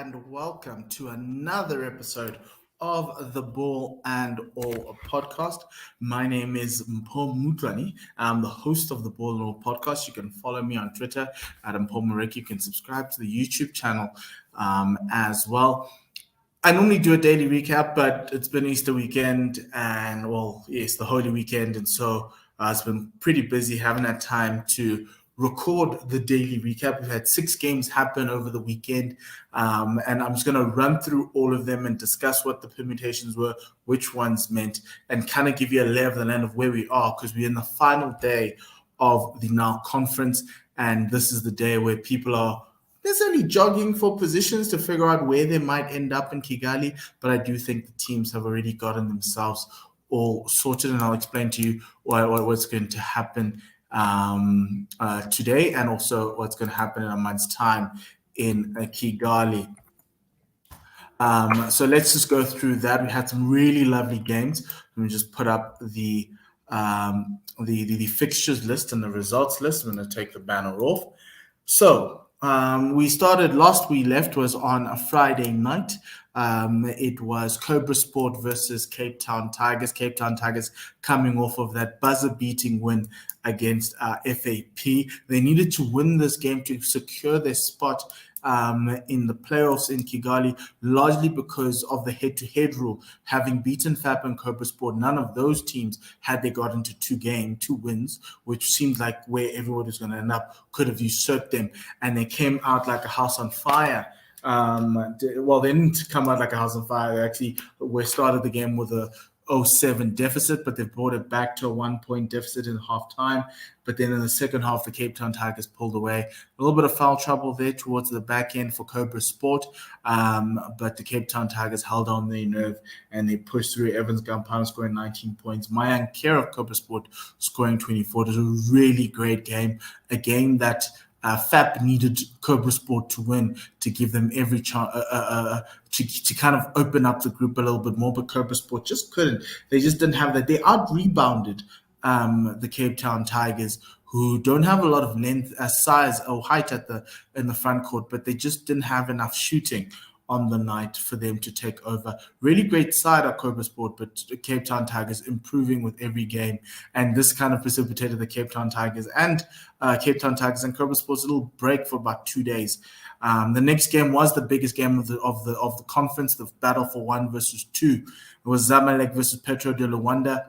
and welcome to another episode of the Ball and All podcast. My name is Mpho. I'm the host of the Ball and All podcast. You can follow me on Twitter at Mpho. You can subscribe to the YouTube channel as well. I normally do a daily recap, but it's been Easter weekend and, well, yes, the Holy Weekend. And so it's been pretty busy. Haven't had time to record the daily recap. We've had 6 games happen over the weekend. And I'm just going to run through all of them and discuss what the permutations were, which ones meant, and kind of give you a lay of the land of where we are, because we're in the final day of the Nile Conference. And this is the day where people are necessarily jogging for positions to figure out where they might end up in Kigali, but I do think the teams have already gotten themselves all sorted, and I'll explain to you what's going to happen today, and also what's going to happen in a month's time in Kigali. So let's just go through that. We had some really lovely games. Let me just put up the fixtures list and the results list. I'm going to take the banner off. So we started, last we left was on a Friday night. It was Cobra Sport versus Cape Town Tigers. Cape Town Tigers coming off of that buzzer-beating win against FAP. They needed to win this game to secure their spot in the playoffs in Kigali, largely because of the head-to-head rule. Having beaten FAP and Cobra Sport, none of those teams, had they got into 2 wins, which seemed like where everyone was going to end up, could have usurped them. And they came out like a house on fire. Well, they didn't come out like a house on fire. They actually started the game with a 0-7 deficit, but they've brought it back to a 1-point deficit in half time. But then in the second half, the Cape Town Tigers pulled away. A little bit of foul trouble there towards the back end for Cobra Sport, but the Cape Town Tigers held on their nerve and they pushed through. Evans Gampana scoring 19 points. Mayan Care of Cobra Sport scoring 24. It was a really great game, a game that FAP needed Cobra Sport to win to give them every chance to kind of open up the group a little bit more, but Cobra Sport just couldn't. They just didn't have that. They out-rebounded the Cape Town Tigers, who don't have a lot of length, size or height in the front court, but they just didn't have enough shooting on the night for them to take over. Really great side at Cobra Sport, but Cape Town Tigers improving with every game, and this kind of precipitated the Cape Town Tigers and Cobra Sport's little break for about 2 days. The next game was the biggest game of the conference, the battle for 1 versus 2. It was Zamalek versus Petro de Luanda.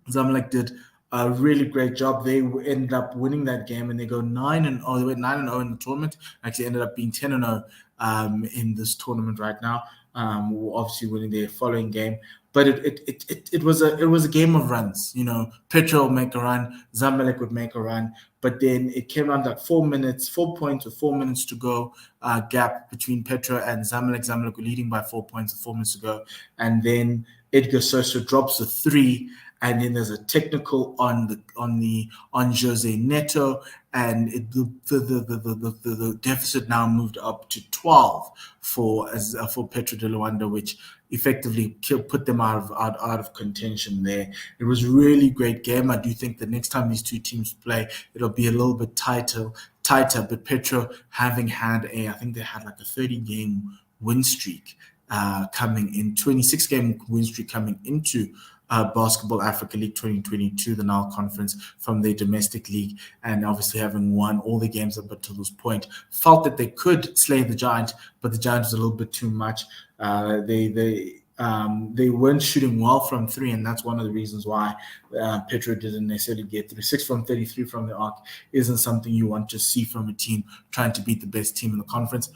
Zamalek did a really great job. They ended up winning that game, and they go 9-0. They went 9-0 in the tournament. Actually, ended up being 10-0 in this tournament right now. Obviously, winning their following game. But it was a game of runs. You know, Petro would make a run, Zamalek would make a run, but then it came down to like 4 points with 4 minutes to go. Gap between Petro and Zamalek. Zamalek were leading by 4 points with 4 minutes to go, and then Edgar Sosa drops a 3. And then there's a technical on Jose Neto, and the deficit now moved up to 12 for Petro de Luanda, which effectively put them out of contention there. It was a really great game. I do think the next time these two teams play, it'll be a little bit tighter. But Petro, having had I think they had like a 30-game win streak coming in, 26-game win streak coming into Basketball Africa League 2022, the Nile Conference, from their domestic league, and obviously having won all the games up until this point, felt that they could slay the Giant, but the Giant was a little bit too much. They weren't shooting well from 3, and that's one of the reasons why Petro didn't necessarily get through. 6 from 33 from the arc isn't something you want to see from a team trying to beat the best team in the conference.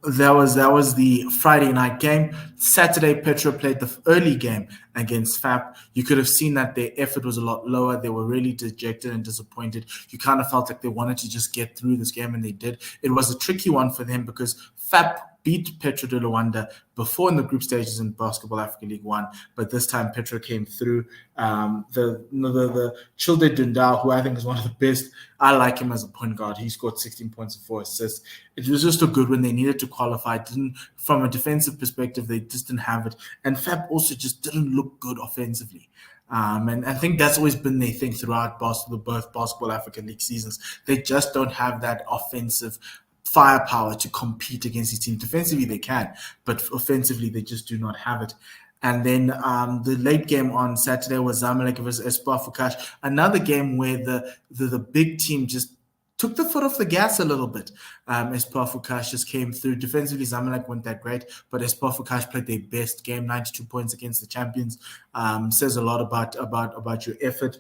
That was the Friday night game. Saturday, Petro played the early game against FAP. You could have seen that their effort was a lot lower. They were really dejected and disappointed. You kind of felt like they wanted to just get through this game, and they did. It was a tricky one for them because FAP beat Petro de Luanda before in the group stages in Basketball Africa League 1, but this time Petro came through. The Childe Dundao, who I think is one of the best, I like him as a point guard. He scored 16 points and 4 assists. It was just a good one. They needed to qualify. From a defensive perspective, they just didn't have it. And FAP also just didn't look good offensively. And I think that's always been their thing throughout both Basketball Africa League seasons. They just don't have that offensive firepower to compete against these teams. Defensively, they can, but offensively, they just do not have it. And then the late game on Saturday was Zamalek versus Espoir Fukash, another game where the big team just took the foot off the gas a little bit. Espoir Fukash just came through. Defensively, Zamalek weren't that great, but Espoir Fukash played their best game, 92 points against the champions. Says a lot about your effort.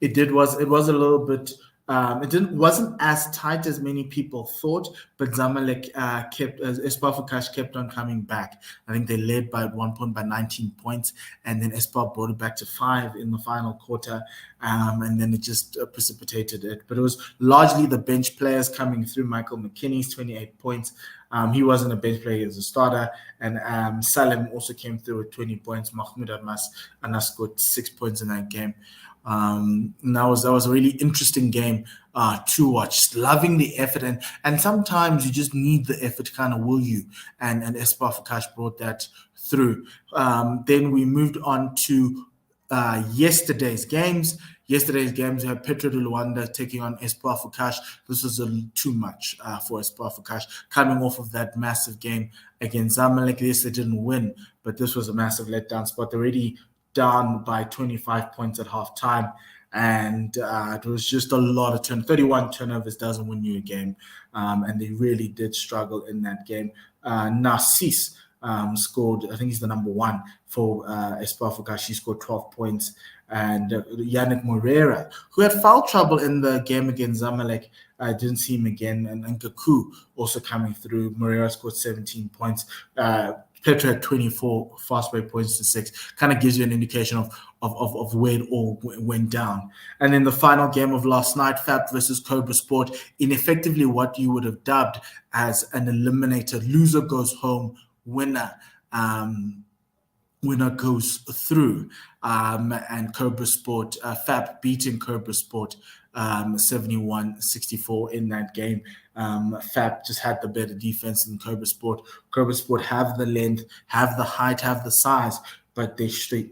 It was a little bit. Wasn't as tight as many people thought, but Zamalek Espoir Fukash kept on coming back. I think they led by at one point by 19 points, and then Espoir brought it back to 5 in the final quarter, and then it just precipitated it. But it was largely the bench players coming through. Michael McKinney's 28 points. He wasn't a bench player, he was a starter. And Salem also came through with 20 points. Mahmoud Anas scored 6 points in that game. That was a really interesting game to watch. Loving the effort, and sometimes you just need the effort to kind of will you. And Espoir Fukash brought that through. Then we moved on to yesterday's games. Yesterday's games, we had Petro de Luanda taking on Espoir Fukash. This was too much for Espoir Fukash, coming off of that massive game against Zamalek. Yes, they didn't win, but this was a massive letdown spot. They're already down by 25 points at half time, and it was just a lot of 31 turnovers doesn't win you a game, and they really did struggle in that game. Narcisse scored, I think he's the number 1 for Espoir Fukash. He scored 12 points, and Yannick Moreira, who had foul trouble in the game against Zamalek, didn't see him again, and Kaku also coming through. Moreira scored 17 points. Petro had 24 fast break points to 6. Kind of gives you an indication of where it all went down. And then the final game of last night, FAP versus Cobra Sport, in effectively what you would have dubbed as an eliminator. Loser goes home, winner goes through. And Cobra Sport, FAP beating Cobra Sport 71-64 in that game. FAP just had the better defense than Cobra Sport. Cobra Sport have the length, have the height, have the size, but the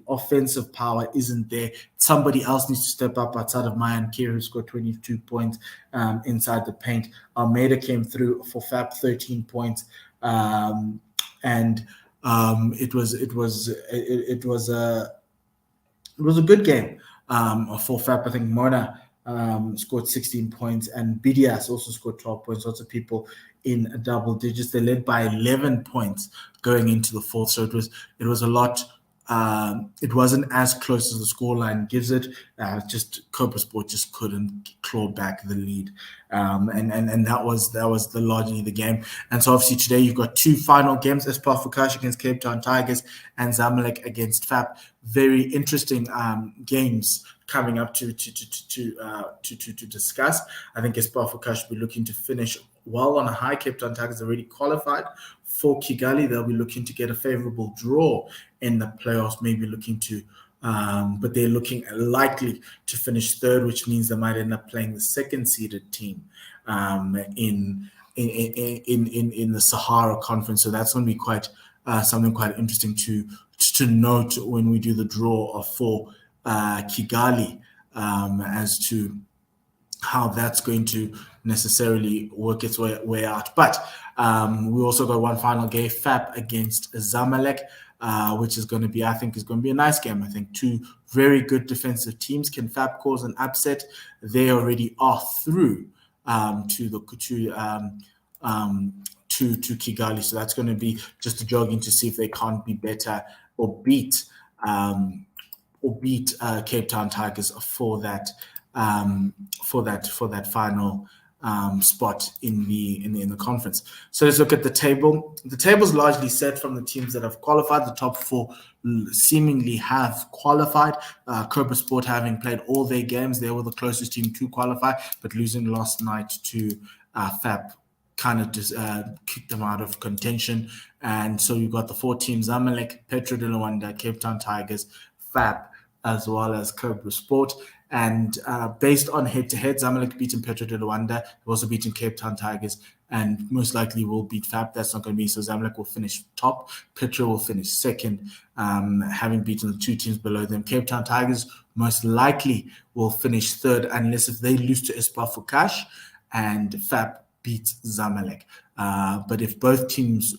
offensive power isn't there. Somebody else needs to step up outside of Mayan Kira, who scored 22 points inside the paint. Almeida came through for FAP, 13 points, and it was a good game for FAP. I think Mona scored 16 points, and BDS also scored 12 points. Lots of people in double digits. They led by 11 points going into the fourth. So it was a lot. It wasn't as close as the scoreline gives it. Just Cobra Sport just couldn't claw back the lead, and that was largely the game. And so obviously today you've got 2 final games: Espoir Fukash against Cape Town Tigers and Zamalek against FAP. Very interesting games coming up to discuss. I think Espoir Fukash will be looking to finish well on a high. Cape Town Tigers already qualified for Kigali. They'll be looking to get a favorable draw in the playoffs, maybe looking to, but they're looking likely to finish third, which means they might end up playing the second-seeded team in the Sahara Conference. So that's going to be quite something quite interesting to note when we do the draw for Kigali as to how that's going to necessarily work its way out. But we also got one final game, FAP against Zamalek, which is going to be, I think, is going to be a nice game. I think 2 very good defensive teams. Can FAP cause an upset? They already are through to Kigali. So that's going to be just a jogging to see if they can't be better or beat Cape Town Tigers for that final spot in the conference. So let's look at the table. The table is largely set from the teams that have qualified. The top 4 seemingly have qualified. Cobra Sport, having played all their games, they were the closest team to qualify, but losing last night to FAP kind of just kicked them out of contention. And so you've got the 4 teams: Zamalek, Petro de Luanda, Cape Town Tigers, FAP, as well as Cobra Sport. And based on head-to-head, Zamalek beaten Petro de Luanda. They've also beaten Cape Town Tigers, and most likely will beat FAP. That's not going to be so. Zamalek will finish top. Petro will finish second, having beaten the 2 teams below them. Cape Town Tigers most likely will finish third, unless if they lose to Espoir Fukash, and FAP beat Zamalek. But if both teams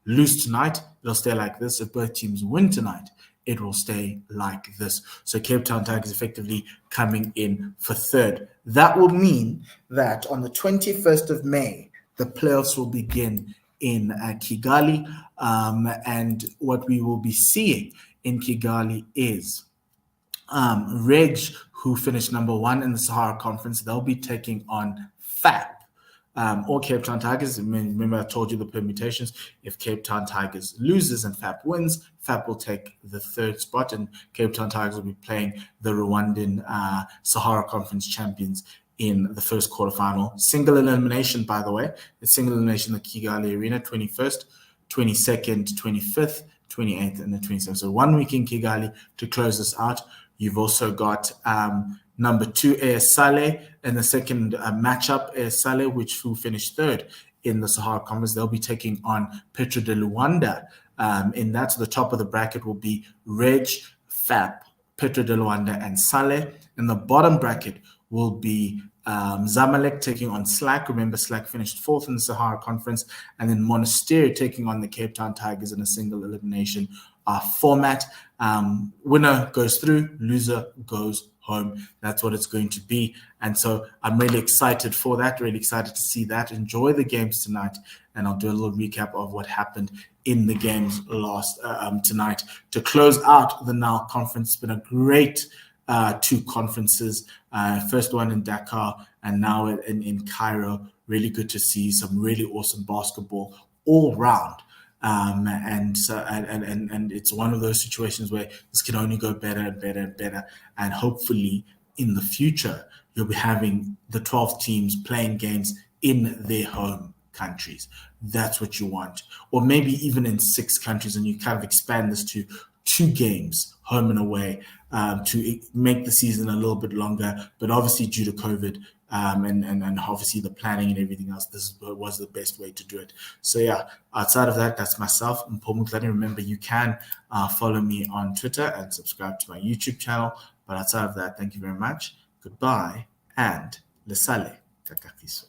lose tonight, it'll stay like this. If both teams win tonight, it will stay like this. So Cape Town Tigers effectively coming in for third. That will mean that on the 21st of May, the playoffs will begin in Kigali. And what we will be seeing in Kigali is Reg, who finished number 1 in the Sahara Conference. They'll be taking on FAP. Or Cape Town Tigers. Remember, I told you the permutations. If Cape Town Tigers loses and FAP wins, FAP will take the third spot, and Cape Town Tigers will be playing the Rwandan Sahara Conference champions in the first quarterfinal. Single elimination, by the way. It's single elimination in the Kigali Arena, 21st, 22nd, 25th, 28th, and the 27th. So 1 week in Kigali to close this out. You've also got number 2, AS Saleh, and the second matchup, AS Saleh, who finished third in the Sahara Conference. They'll be taking on Petro de Luanda. In that, the top of the bracket will be Reg, FAP, Petro de Luanda, and Saleh. And the bottom bracket will be Zamalek taking on SLAC. Remember, SLAC finished 4th in the Sahara Conference. And then Monastery taking on the Cape Town Tigers in a single elimination format. Winner goes through, loser goes home. That's what it's going to be. And so I'm really excited for that, really excited to see that. Enjoy the games tonight. And I'll do a little recap of what happened in the games tonight. To close out the Nile Conference, it's been a great 2 conferences. First one in Dakar and now in Cairo. Really good to see some really awesome basketball all round. And it's one of those situations where this can only go better and better and better. And hopefully in the future, you'll be having the 12 teams playing games in their home countries. That's what you want. Or maybe even in 6 countries, and you kind of expand this to 2 games, home and away, to make the season a little bit longer. But obviously due to COVID, and obviously the planning and everything else, this was the best way to do it. So yeah, outside of that, that's myself, Mpho. Remember, you can follow me on Twitter and subscribe to my YouTube channel. But outside of that, thank you very much. Goodbye and lesale kakakiso.